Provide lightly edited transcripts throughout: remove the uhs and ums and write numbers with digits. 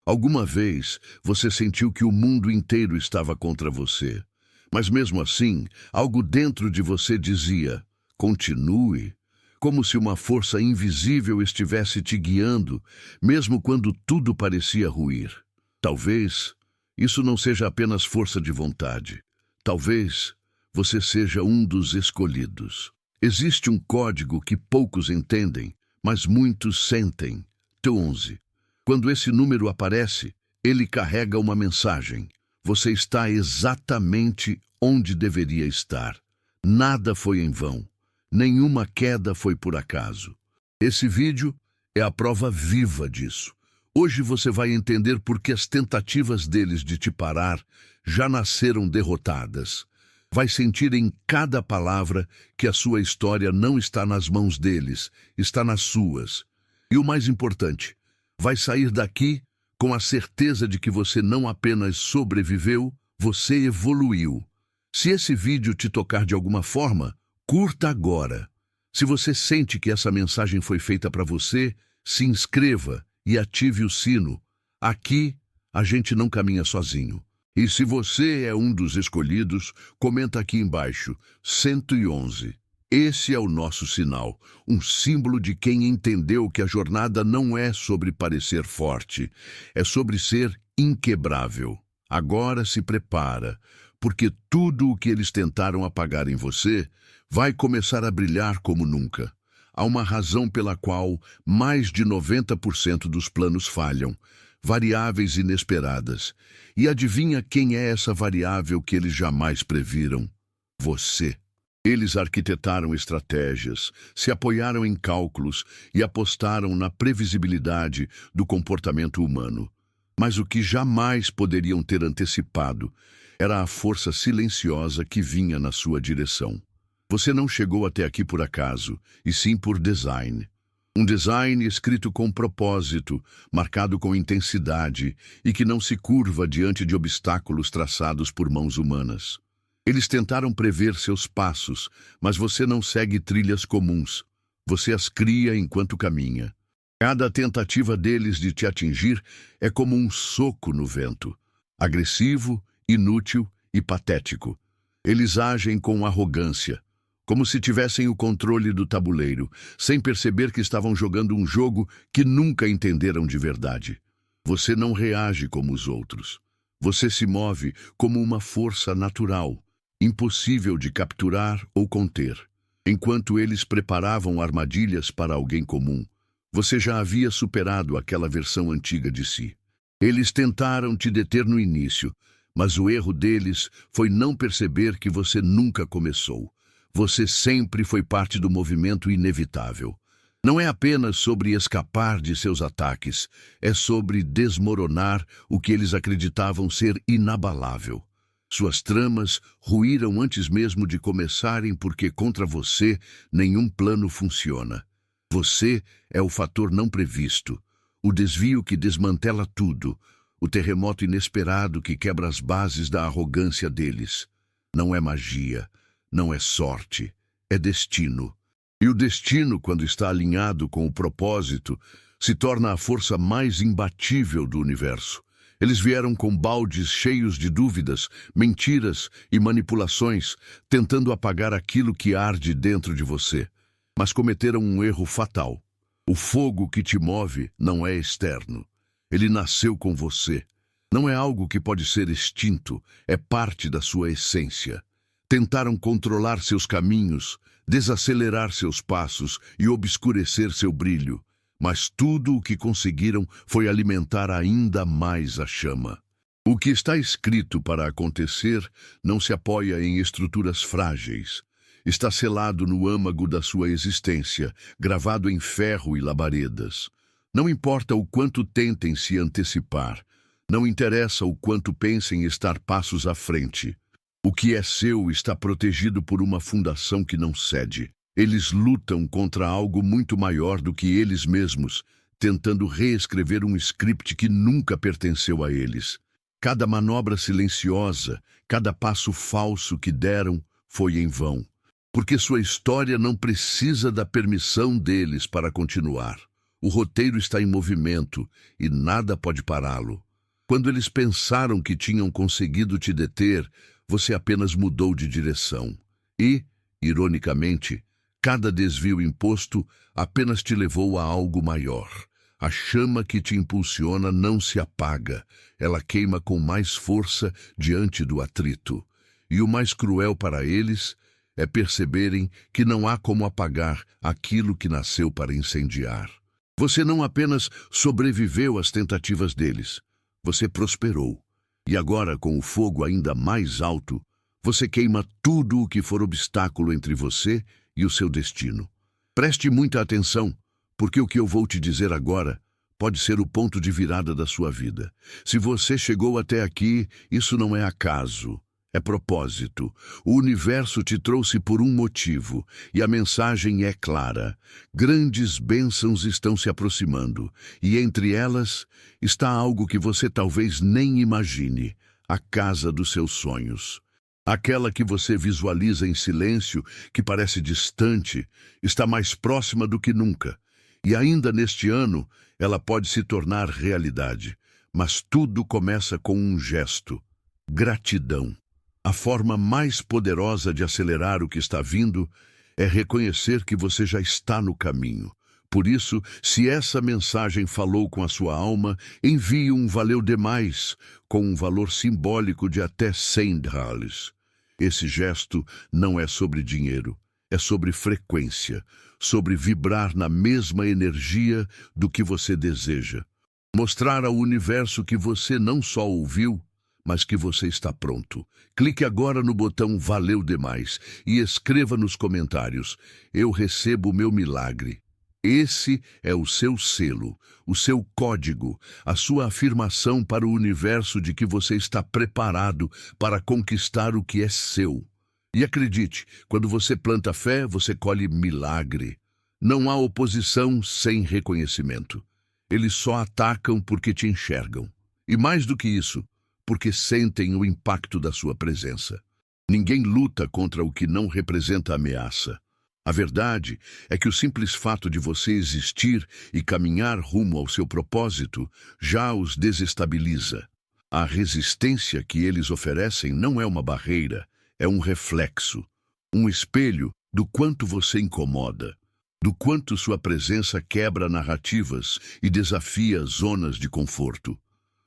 Alguma vez você sentiu que o mundo inteiro estava contra você, mas mesmo assim, algo dentro de você dizia: continue, como se uma força invisível estivesse te guiando, mesmo quando tudo parecia ruir. Talvez isso não seja apenas força de vontade. Talvez você seja um dos escolhidos. Existe um código que poucos entendem, mas muitos sentem. T11. Quando esse número aparece, ele carrega uma mensagem. Você está exatamente onde deveria estar. Nada foi em vão. Nenhuma queda foi por acaso. Esse vídeo é a prova viva disso. Hoje você vai entender por que as tentativas deles de te parar já nasceram derrotadas. Vai sentir em cada palavra que a sua história não está nas mãos deles, está nas suas. E o mais importante, vai sair daqui com a certeza de que você não apenas sobreviveu, você evoluiu. Se esse vídeo te tocar de alguma forma, curta agora. Se você sente que essa mensagem foi feita para você, se inscreva e ative o sino. Aqui, a gente não caminha sozinho. E se você é um dos escolhidos, comenta aqui embaixo, 111. Esse é o nosso sinal, um símbolo de quem entendeu que a jornada não é sobre parecer forte, é sobre ser inquebrável. Agora se prepara, porque tudo o que eles tentaram apagar em você vai começar a brilhar como nunca. Há uma razão pela qual mais de 90% dos planos falham, variáveis inesperadas. E adivinha quem é essa variável que eles jamais previram? Você. Eles arquitetaram estratégias, se apoiaram em cálculos e apostaram na previsibilidade do comportamento humano. Mas o que jamais poderiam ter antecipado era a força silenciosa que vinha na sua direção. Você não chegou até aqui por acaso, e sim por design. Um design escrito com propósito, marcado com intensidade e que não se curva diante de obstáculos traçados por mãos humanas. Eles tentaram prever seus passos, mas você não segue trilhas comuns. Você as cria enquanto caminha. Cada tentativa deles de te atingir é como um soco no vento. Agressivo, inútil e patético. Eles agem com arrogância, como se tivessem o controle do tabuleiro, sem perceber que estavam jogando um jogo que nunca entenderam de verdade. Você não reage como os outros. Você se move como uma força natural, impossível de capturar ou conter. Enquanto eles preparavam armadilhas para alguém comum, você já havia superado aquela versão antiga de si. Eles tentaram te deter no início, mas o erro deles foi não perceber que você nunca começou. Você sempre foi parte do movimento inevitável. Não é apenas sobre escapar de seus ataques, é sobre desmoronar o que eles acreditavam ser inabalável. Suas tramas ruíram antes mesmo de começarem porque contra você nenhum plano funciona. Você é o fator não previsto, o desvio que desmantela tudo, o terremoto inesperado que quebra as bases da arrogância deles. Não é magia, não é sorte, é destino. E o destino, quando está alinhado com o propósito, se torna a força mais imbatível do universo. Eles vieram com baldes cheios de dúvidas, mentiras e manipulações, tentando apagar aquilo que arde dentro de você. Mas cometeram um erro fatal. O fogo que te move não é externo. Ele nasceu com você. Não é algo que pode ser extinto, é parte da sua essência. Tentaram controlar seus caminhos, desacelerar seus passos e obscurecer seu brilho. Mas tudo o que conseguiram foi alimentar ainda mais a chama. O que está escrito para acontecer não se apoia em estruturas frágeis. Está selado no âmago da sua existência, gravado em ferro e labaredas. Não importa o quanto tentem se antecipar. Não interessa o quanto pensem estar passos à frente. O que é seu está protegido por uma fundação que não cede. Eles lutam contra algo muito maior do que eles mesmos, tentando reescrever um script que nunca pertenceu a eles. Cada manobra silenciosa, cada passo falso que deram foi em vão, porque sua história não precisa da permissão deles para continuar. O roteiro está em movimento e nada pode pará-lo. Quando eles pensaram que tinham conseguido te deter, você apenas mudou de direção. E, ironicamente, cada desvio imposto apenas te levou a algo maior. A chama que te impulsiona não se apaga, ela queima com mais força diante do atrito. E o mais cruel para eles é perceberem que não há como apagar aquilo que nasceu para incendiar. Você não apenas sobreviveu às tentativas deles, você prosperou. E agora, com o fogo ainda mais alto, você queima tudo o que for obstáculo entre você e o seu destino. Preste muita atenção, porque o que eu vou te dizer agora pode ser o ponto de virada da sua vida. Se você chegou até aqui, isso não é acaso, é propósito. O universo te trouxe por um motivo, e a mensagem é clara. Grandes bênçãos estão se aproximando, e entre elas está algo que você talvez nem imagine: a casa dos seus sonhos. Aquela que você visualiza em silêncio, que parece distante, está mais próxima do que nunca. E ainda neste ano, ela pode se tornar realidade. Mas tudo começa com um gesto: gratidão. A forma mais poderosa de acelerar o que está vindo é reconhecer que você já está no caminho. Por isso, se essa mensagem falou com a sua alma, envie um valeu demais, com um valor simbólico de até $100. Esse gesto não é sobre dinheiro, é sobre frequência, sobre vibrar na mesma energia do que você deseja. Mostrar ao universo que você não só ouviu, mas que você está pronto. Clique agora no botão Valeu Demais e escreva nos comentários: eu recebo o meu milagre. Esse é o seu selo, o seu código, a sua afirmação para o universo de que você está preparado para conquistar o que é seu. E acredite, quando você planta fé, você colhe milagre. Não há oposição sem reconhecimento. Eles só atacam porque te enxergam. E mais do que isso, porque sentem o impacto da sua presença. Ninguém luta contra o que não representa ameaça. A verdade é que o simples fato de você existir e caminhar rumo ao seu propósito já os desestabiliza. A resistência que eles oferecem não é uma barreira, é um reflexo, um espelho do quanto você incomoda, do quanto sua presença quebra narrativas e desafia zonas de conforto.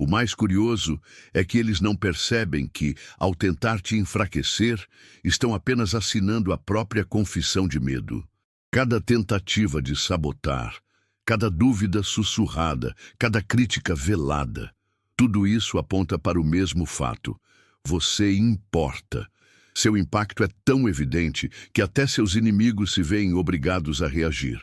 O mais curioso é que eles não percebem que, ao tentar te enfraquecer, estão apenas assinando a própria confissão de medo. Cada tentativa de sabotar, cada dúvida sussurrada, cada crítica velada, tudo isso aponta para o mesmo fato: você importa. Seu impacto é tão evidente que até seus inimigos se veem obrigados a reagir.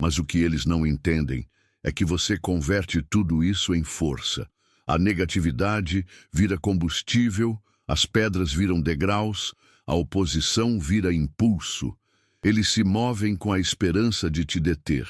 Mas o que eles não entendem é que você converte tudo isso em força. A negatividade vira combustível, as pedras viram degraus, a oposição vira impulso. Eles se movem com a esperança de te deter,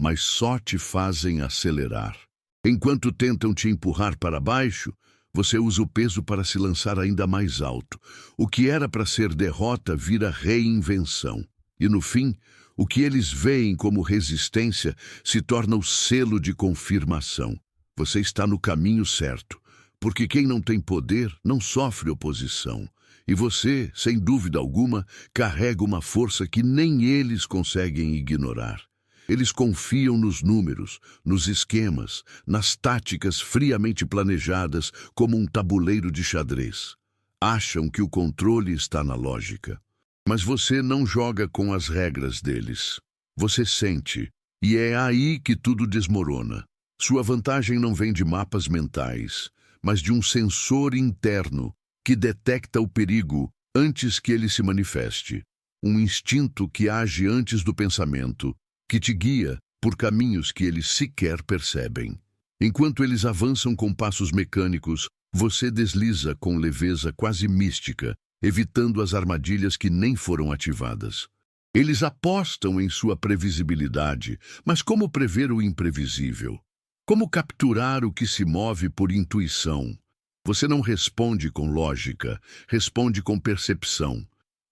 mas só te fazem acelerar. Enquanto tentam te empurrar para baixo, você usa o peso para se lançar ainda mais alto. O que era para ser derrota vira reinvenção. E no fim, o que eles veem como resistência se torna o selo de confirmação. Você está no caminho certo, porque quem não tem poder não sofre oposição. E você, sem dúvida alguma, carrega uma força que nem eles conseguem ignorar. Eles confiam nos números, nos esquemas, nas táticas friamente planejadas como um tabuleiro de xadrez. Acham que o controle está na lógica. Mas você não joga com as regras deles. Você sente, e é aí que tudo desmorona. Sua vantagem não vem de mapas mentais, mas de um sensor interno que detecta o perigo antes que ele se manifeste. Um instinto que age antes do pensamento, que te guia por caminhos que eles sequer percebem. Enquanto eles avançam com passos mecânicos, você desliza com leveza quase mística, evitando as armadilhas que nem foram ativadas. Eles apostam em sua previsibilidade, mas como prever o imprevisível? Como capturar o que se move por intuição? Você não responde com lógica, responde com percepção.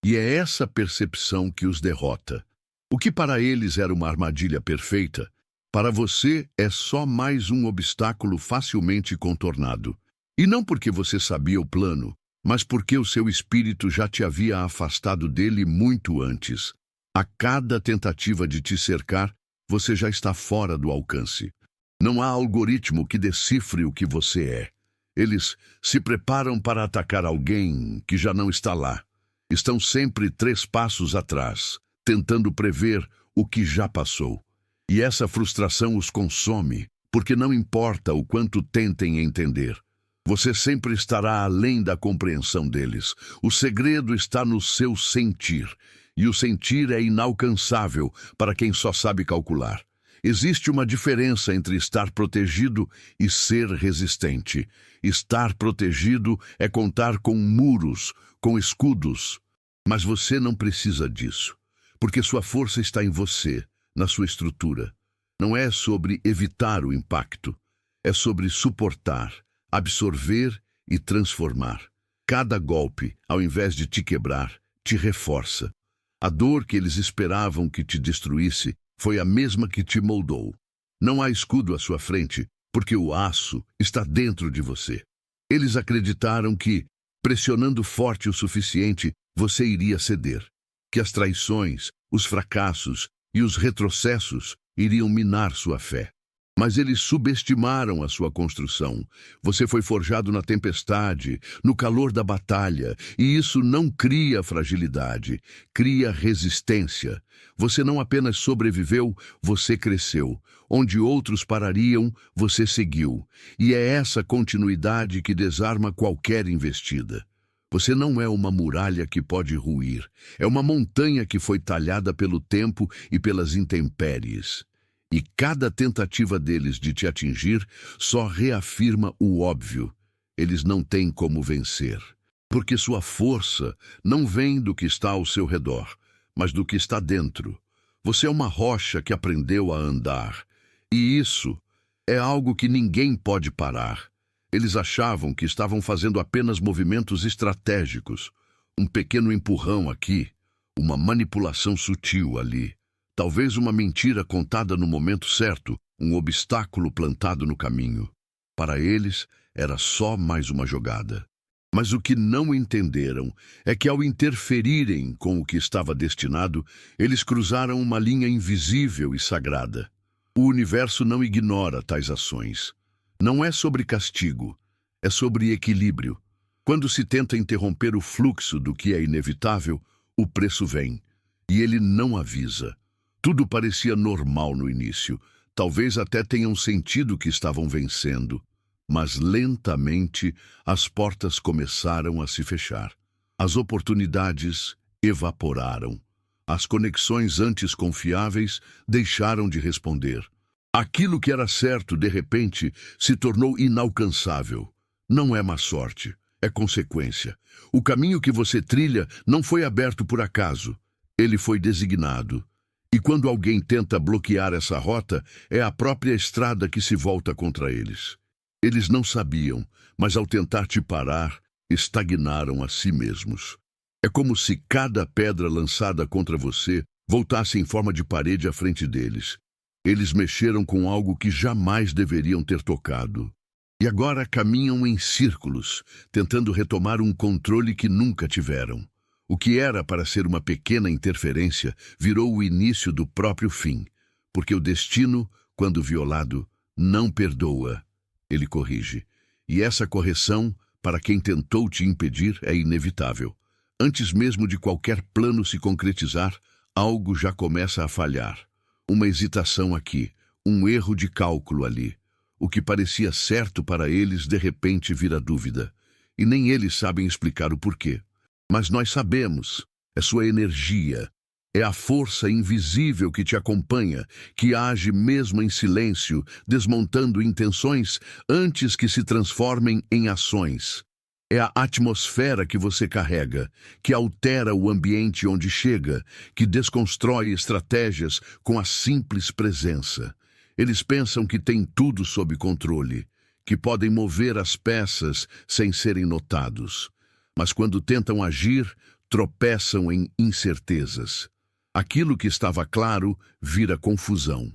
E é essa percepção que os derrota. O que para eles era uma armadilha perfeita, Para você, é só mais um obstáculo facilmente contornado. E não porque você sabia o plano, mas porque o seu espírito já te havia afastado dele muito antes. A cada tentativa de te cercar, você já está fora do alcance. Não há algoritmo que decifre o que você é. Eles se preparam para atacar alguém que já não está lá. Estão sempre 3 passos atrás, tentando prever o que já passou. E essa frustração os consome, porque não importa o quanto tentem entender. Você sempre estará além da compreensão deles. O segredo está no seu sentir. E o sentir é inalcançável para quem só sabe calcular. Existe uma diferença entre estar protegido e ser resistente. Estar protegido é contar com muros, com escudos. Mas você não precisa disso, porque sua força está em você, na sua estrutura. Não é sobre evitar o impacto, é sobre suportar, absorver e transformar. Cada golpe, ao invés de te quebrar, te reforça. A dor que eles esperavam que te destruísse foi a mesma que te moldou. Não há escudo à sua frente, porque o aço está dentro de você. Eles acreditaram que, pressionando forte o suficiente, você iria ceder. Que as traições, os fracassos e os retrocessos iriam minar sua fé. Mas eles subestimaram a sua construção. Você foi forjado na tempestade, no calor da batalha, e isso não cria fragilidade, cria resistência. Você não apenas sobreviveu, você cresceu. Onde outros parariam, você seguiu. E é essa continuidade que desarma qualquer investida. Você não é uma muralha que pode ruir. É uma montanha que foi talhada pelo tempo e pelas intempéries. E cada tentativa deles de te atingir só reafirma o óbvio. Eles não têm como vencer. Porque sua força não vem do que está ao seu redor, mas do que está dentro. Você é uma rocha que aprendeu a andar. E isso é algo que ninguém pode parar. Eles achavam que estavam fazendo apenas movimentos estratégicos. Um pequeno empurrão aqui, uma manipulação sutil ali. Talvez uma mentira contada no momento certo, um obstáculo plantado no caminho. Para eles, era só mais uma jogada. Mas o que não entenderam é que, ao interferirem com o que estava destinado, eles cruzaram uma linha invisível e sagrada. O universo não ignora tais ações. Não é sobre castigo, é sobre equilíbrio. Quando se tenta interromper o fluxo do que é inevitável, o preço vem. E ele não avisa. Tudo parecia normal no início. Talvez até tenham sentido que estavam vencendo. Mas lentamente as portas começaram a se fechar. As oportunidades evaporaram. As conexões antes confiáveis deixaram de responder. Aquilo que era certo, de repente, se tornou inalcançável. Não é má sorte, é consequência. O caminho que você trilha não foi aberto por acaso. Ele foi designado. E quando alguém tenta bloquear essa rota, é a própria estrada que se volta contra eles. Eles não sabiam, mas ao tentar te parar, estagnaram a si mesmos. É como se cada pedra lançada contra você voltasse em forma de parede à frente deles. Eles mexeram com algo que jamais deveriam ter tocado. E agora caminham em círculos, tentando retomar um controle que nunca tiveram. O que era para ser uma pequena interferência virou o início do próprio fim, porque o destino, quando violado, não perdoa. Ele corrige. E essa correção, para quem tentou te impedir, é inevitável. Antes mesmo de qualquer plano se concretizar, algo já começa a falhar. Uma hesitação aqui, um erro de cálculo ali. O que parecia certo para eles, de repente, vira dúvida. E nem eles sabem explicar o porquê. Mas nós sabemos, é sua energia, é a força invisível que te acompanha, que age mesmo em silêncio, desmontando intenções antes que se transformem em ações. É a atmosfera que você carrega, que altera o ambiente onde chega, que desconstrói estratégias com a simples presença. Eles pensam que têm tudo sob controle, que podem mover as peças sem serem notados. Mas quando tentam agir, tropeçam em incertezas. Aquilo que estava claro vira confusão.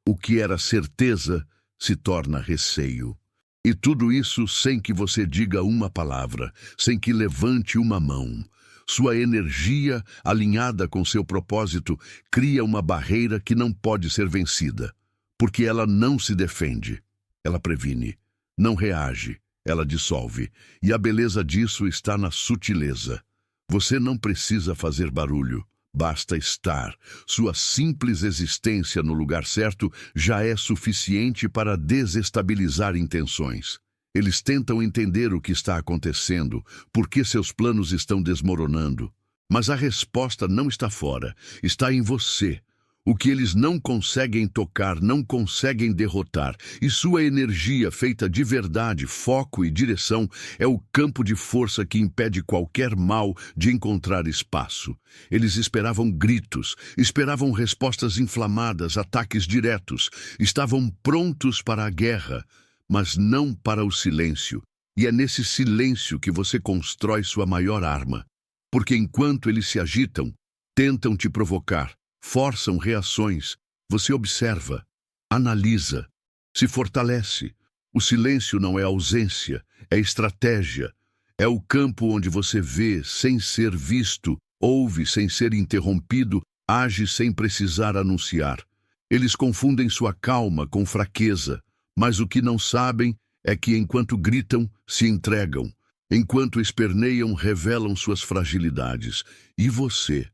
O que era certeza se torna receio. E tudo isso sem que você diga uma palavra, sem que levante uma mão. Sua energia, alinhada com seu propósito, cria uma barreira que não pode ser vencida, porque ela não se defende, ela previne, não reage, ela dissolve. E a beleza disso está na sutileza. Você não precisa fazer barulho. Basta estar. Sua simples existência no lugar certo já é suficiente para desestabilizar intenções. Eles tentam entender o que está acontecendo, por que seus planos estão desmoronando. Mas a resposta não está fora, está em você. O que eles não conseguem tocar, não conseguem derrotar. E sua energia, feita de verdade, foco e direção, é o campo de força que impede qualquer mal de encontrar espaço. Eles esperavam gritos, esperavam respostas inflamadas, ataques diretos. Estavam prontos para a guerra, mas não para o silêncio. E é nesse silêncio que você constrói sua maior arma. Porque enquanto eles se agitam, tentam te provocar, forçam reações, você observa, analisa, se fortalece. O silêncio não é ausência, é estratégia. É o campo onde você vê sem ser visto, ouve sem ser interrompido, age sem precisar anunciar. Eles confundem sua calma com fraqueza, mas o que não sabem é que enquanto gritam, se entregam. Enquanto esperneiam, revelam suas fragilidades. E você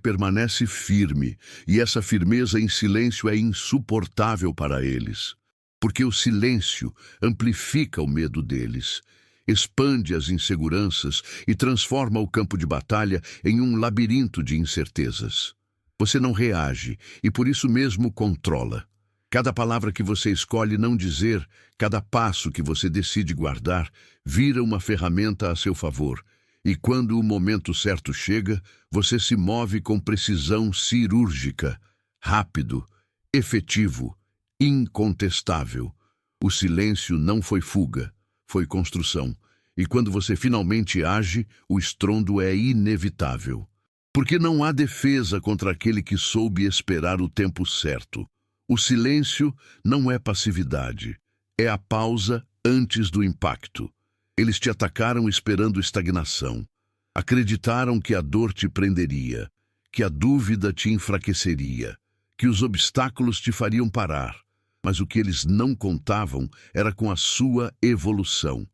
permanece firme, e essa firmeza em silêncio é insuportável para eles. Porque o silêncio amplifica o medo deles, expande as inseguranças e transforma o campo de batalha em um labirinto de incertezas. Você não reage e por isso mesmo controla. Cada palavra que você escolhe não dizer, cada passo que você decide guardar, vira uma ferramenta a seu favor. E quando o momento certo chega, você se move com precisão cirúrgica, rápido, efetivo, incontestável. O silêncio não foi fuga, foi construção. E quando você finalmente age, o estrondo é inevitável. Porque não há defesa contra aquele que soube esperar o tempo certo. O silêncio não é passividade, é a pausa antes do impacto. Eles te atacaram esperando estagnação. Acreditaram que a dor te prenderia, que a dúvida te enfraqueceria, que os obstáculos te fariam parar. Mas o que eles não contavam era com a sua evolução.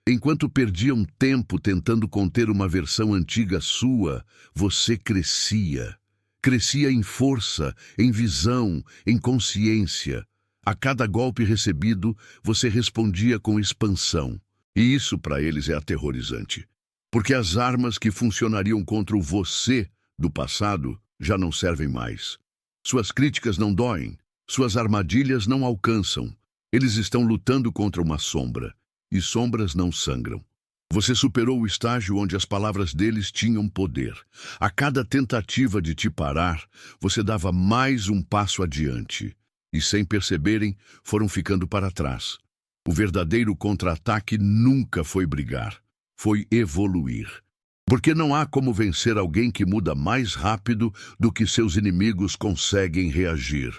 Enquanto perdiam tempo tentando conter uma versão antiga sua, você crescia. Crescia em força, em visão, em consciência. A cada golpe recebido, você respondia com expansão. E isso para eles é aterrorizante. Porque as armas que funcionariam contra o você do passado já não servem mais. Suas críticas não doem, suas armadilhas não alcançam. Eles estão lutando contra uma sombra, e sombras não sangram. Você superou o estágio onde as palavras deles tinham poder. A cada tentativa de te parar, você dava mais um passo adiante. E sem perceberem, foram ficando para trás. O verdadeiro contra-ataque nunca foi brigar, foi evoluir. Porque não há como vencer alguém que muda mais rápido do que seus inimigos conseguem reagir.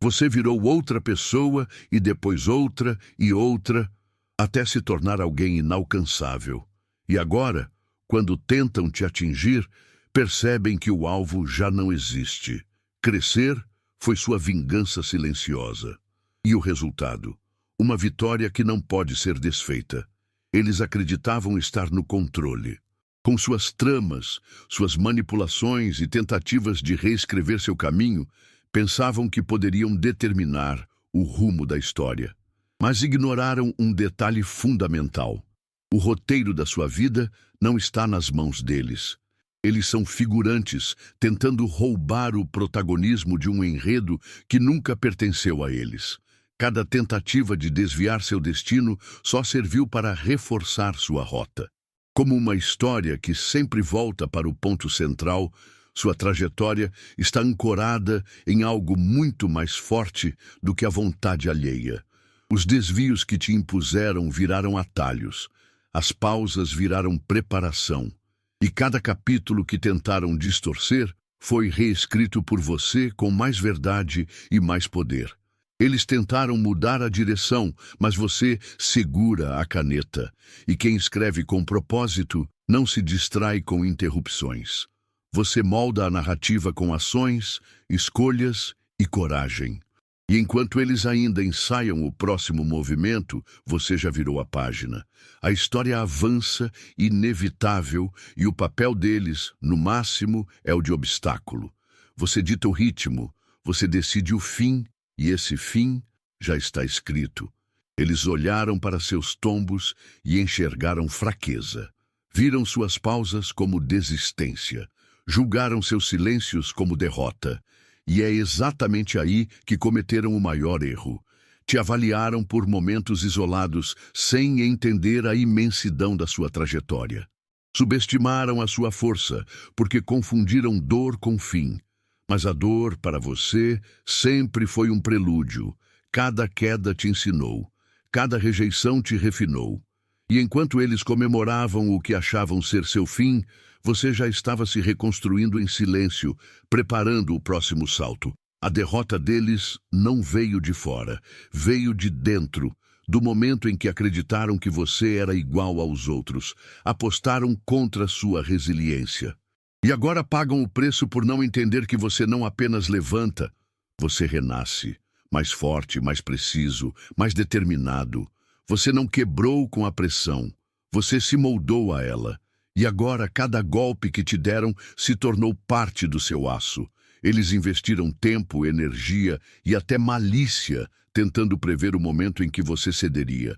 Você virou outra pessoa e depois outra e outra, até se tornar alguém inalcançável. E agora, quando tentam te atingir, percebem que o alvo já não existe. Crescer foi sua vingança silenciosa. E o resultado? Uma vitória que não pode ser desfeita. Eles acreditavam estar no controle. Com suas tramas, suas manipulações e tentativas de reescrever seu caminho, pensavam que poderiam determinar o rumo da história. Mas ignoraram um detalhe fundamental. O roteiro da sua vida não está nas mãos deles. Eles são figurantes, tentando roubar o protagonismo de um enredo que nunca pertenceu a eles. Cada tentativa de desviar seu destino só serviu para reforçar sua rota. Como uma história que sempre volta para o ponto central, sua trajetória está ancorada em algo muito mais forte do que a vontade alheia. Os desvios que te impuseram viraram atalhos, as pausas viraram preparação, e cada capítulo que tentaram distorcer foi reescrito por você com mais verdade e mais poder. Eles tentaram mudar a direção, mas você segura a caneta. E quem escreve com propósito não se distrai com interrupções. Você molda a narrativa com ações, escolhas e coragem. E enquanto eles ainda ensaiam o próximo movimento, você já virou a página. A história avança, inevitável, e o papel deles, no máximo, é o de obstáculo. Você dita o ritmo, você decide o fim, e esse fim já está escrito. Eles olharam para seus tombos e enxergaram fraqueza. Viram suas pausas como desistência. Julgaram seus silêncios como derrota. E é exatamente aí que cometeram o maior erro. Te avaliaram por momentos isolados, sem entender a imensidão da sua trajetória. Subestimaram a sua força, porque confundiram dor com fim. Mas a dor, para você, sempre foi um prelúdio. Cada queda te ensinou. Cada rejeição te refinou. E enquanto eles comemoravam o que achavam ser seu fim, você já estava se reconstruindo em silêncio, preparando o próximo salto. A derrota deles não veio de fora, veio de dentro, do momento em que acreditaram que você era igual aos outros. Apostaram contra sua resiliência. E agora pagam o preço por não entender que você não apenas levanta, você renasce, mais forte, mais preciso, mais determinado. Você não quebrou com a pressão, você se moldou a ela. E agora cada golpe que te deram se tornou parte do seu aço. Eles investiram tempo, energia e até malícia tentando prever o momento em que você cederia.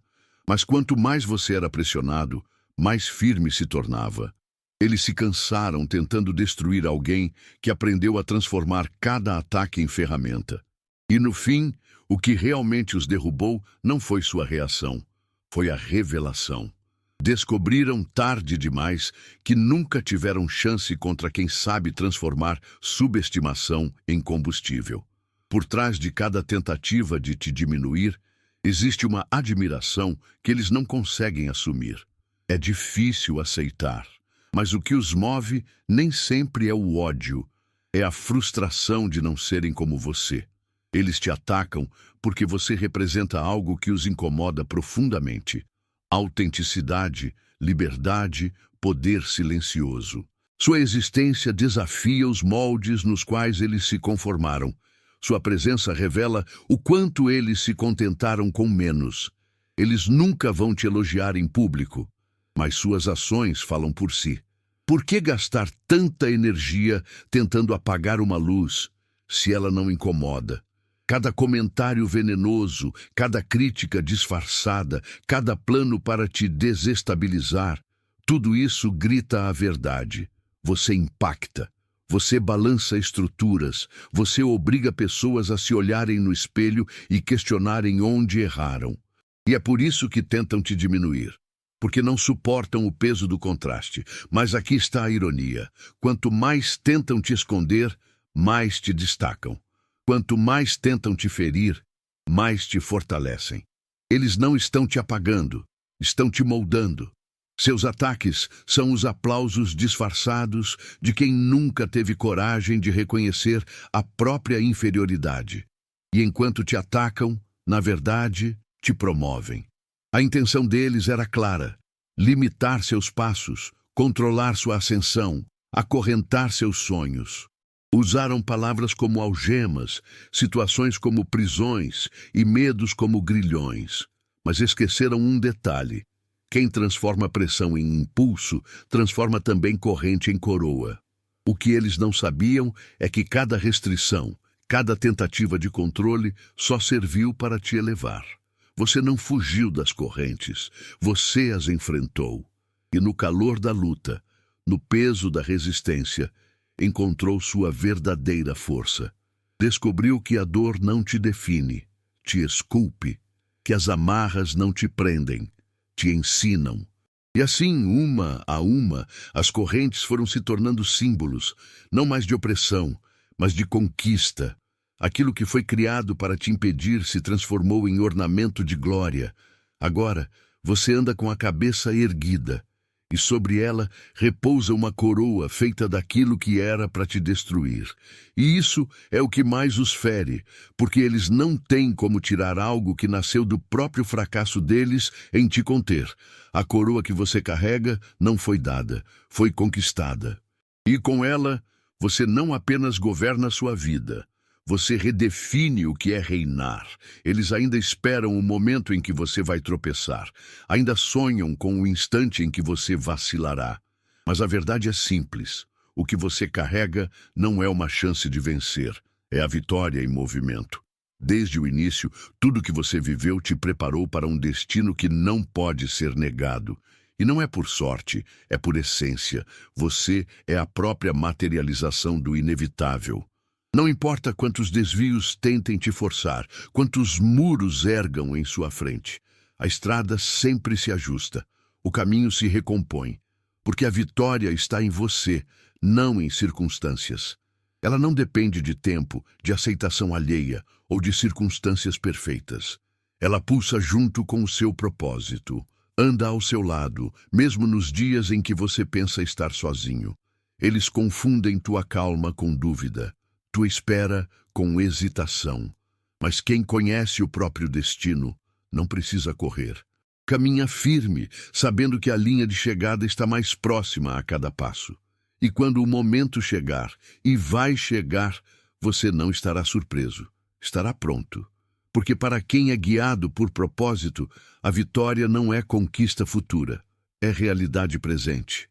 Mas quanto mais você era pressionado, mais firme se tornava. Eles se cansaram tentando destruir alguém que aprendeu a transformar cada ataque em ferramenta. E no fim, o que realmente os derrubou não foi sua reação, foi a revelação. Descobriram tarde demais que nunca tiveram chance contra quem sabe transformar subestimação em combustível. Por trás de cada tentativa de te diminuir, existe uma admiração que eles não conseguem assumir. É difícil aceitar, mas o que os move nem sempre é o ódio, é a frustração de não serem como você. Eles te atacam porque você representa algo que os incomoda profundamente. Autenticidade, liberdade, poder silencioso. Sua existência desafia os moldes nos quais eles se conformaram. Sua presença revela o quanto eles se contentaram com menos. Eles nunca vão te elogiar em público, mas suas ações falam por si. Por que gastar tanta energia tentando apagar uma luz, se ela não incomoda? Cada comentário venenoso, cada crítica disfarçada, cada plano para te desestabilizar, tudo isso grita a verdade. Você impacta, você balança estruturas, você obriga pessoas a se olharem no espelho e questionarem onde erraram. E é por isso que tentam te diminuir, porque não suportam o peso do contraste. Mas aqui está a ironia. Quanto mais tentam te esconder, mais te destacam. Quanto mais tentam te ferir, mais te fortalecem. Eles não estão te apagando, estão te moldando. Seus ataques são os aplausos disfarçados de quem nunca teve coragem de reconhecer a própria inferioridade. E enquanto te atacam, na verdade, te promovem. A intenção deles era clara: limitar seus passos, controlar sua ascensão, acorrentar seus sonhos. Usaram palavras como algemas, situações como prisões e medos como grilhões. Mas esqueceram um detalhe: quem transforma pressão em impulso, transforma também corrente em coroa. O que eles não sabiam é que cada restrição, cada tentativa de controle só serviu para te elevar. Você não fugiu das correntes, você as enfrentou. E no calor da luta, no peso da resistência, encontrou sua verdadeira força. Descobriu que a dor não te define, te esculpe, que as amarras não te prendem, te ensinam. E assim, uma a uma, as correntes foram se tornando símbolos, não mais de opressão, mas de conquista. Aquilo que foi criado para te impedir se transformou em ornamento de glória. Agora, você anda com a cabeça erguida, e sobre ela repousa uma coroa feita daquilo que era para te destruir. E isso é o que mais os fere, porque eles não têm como tirar algo que nasceu do próprio fracasso deles em te conter. A coroa que você carrega não foi dada, foi conquistada. E com ela, você não apenas governa a sua vida, você redefine o que é reinar. Eles ainda esperam o momento em que você vai tropeçar. Ainda sonham com o instante em que você vacilará. Mas a verdade é simples. O que você carrega não é uma chance de vencer. É a vitória em movimento. Desde o início, tudo que você viveu te preparou para um destino que não pode ser negado. E não é por sorte, é por essência. Você é a própria materialização do inevitável. Não importa quantos desvios tentem te forçar, quantos muros ergam em sua frente. A estrada sempre se ajusta, o caminho se recompõe, porque a vitória está em você, não em circunstâncias. Ela não depende de tempo, de aceitação alheia ou de circunstâncias perfeitas. Ela pulsa junto com o seu propósito, anda ao seu lado, mesmo nos dias em que você pensa estar sozinho. Eles confundem tua calma com dúvida, tua espera com hesitação. Mas quem conhece o próprio destino não precisa correr. Caminha firme, sabendo que a linha de chegada está mais próxima a cada passo. E quando o momento chegar, e vai chegar, você não estará surpreso, estará pronto. Porque para quem é guiado por propósito, a vitória não é conquista futura, é realidade presente.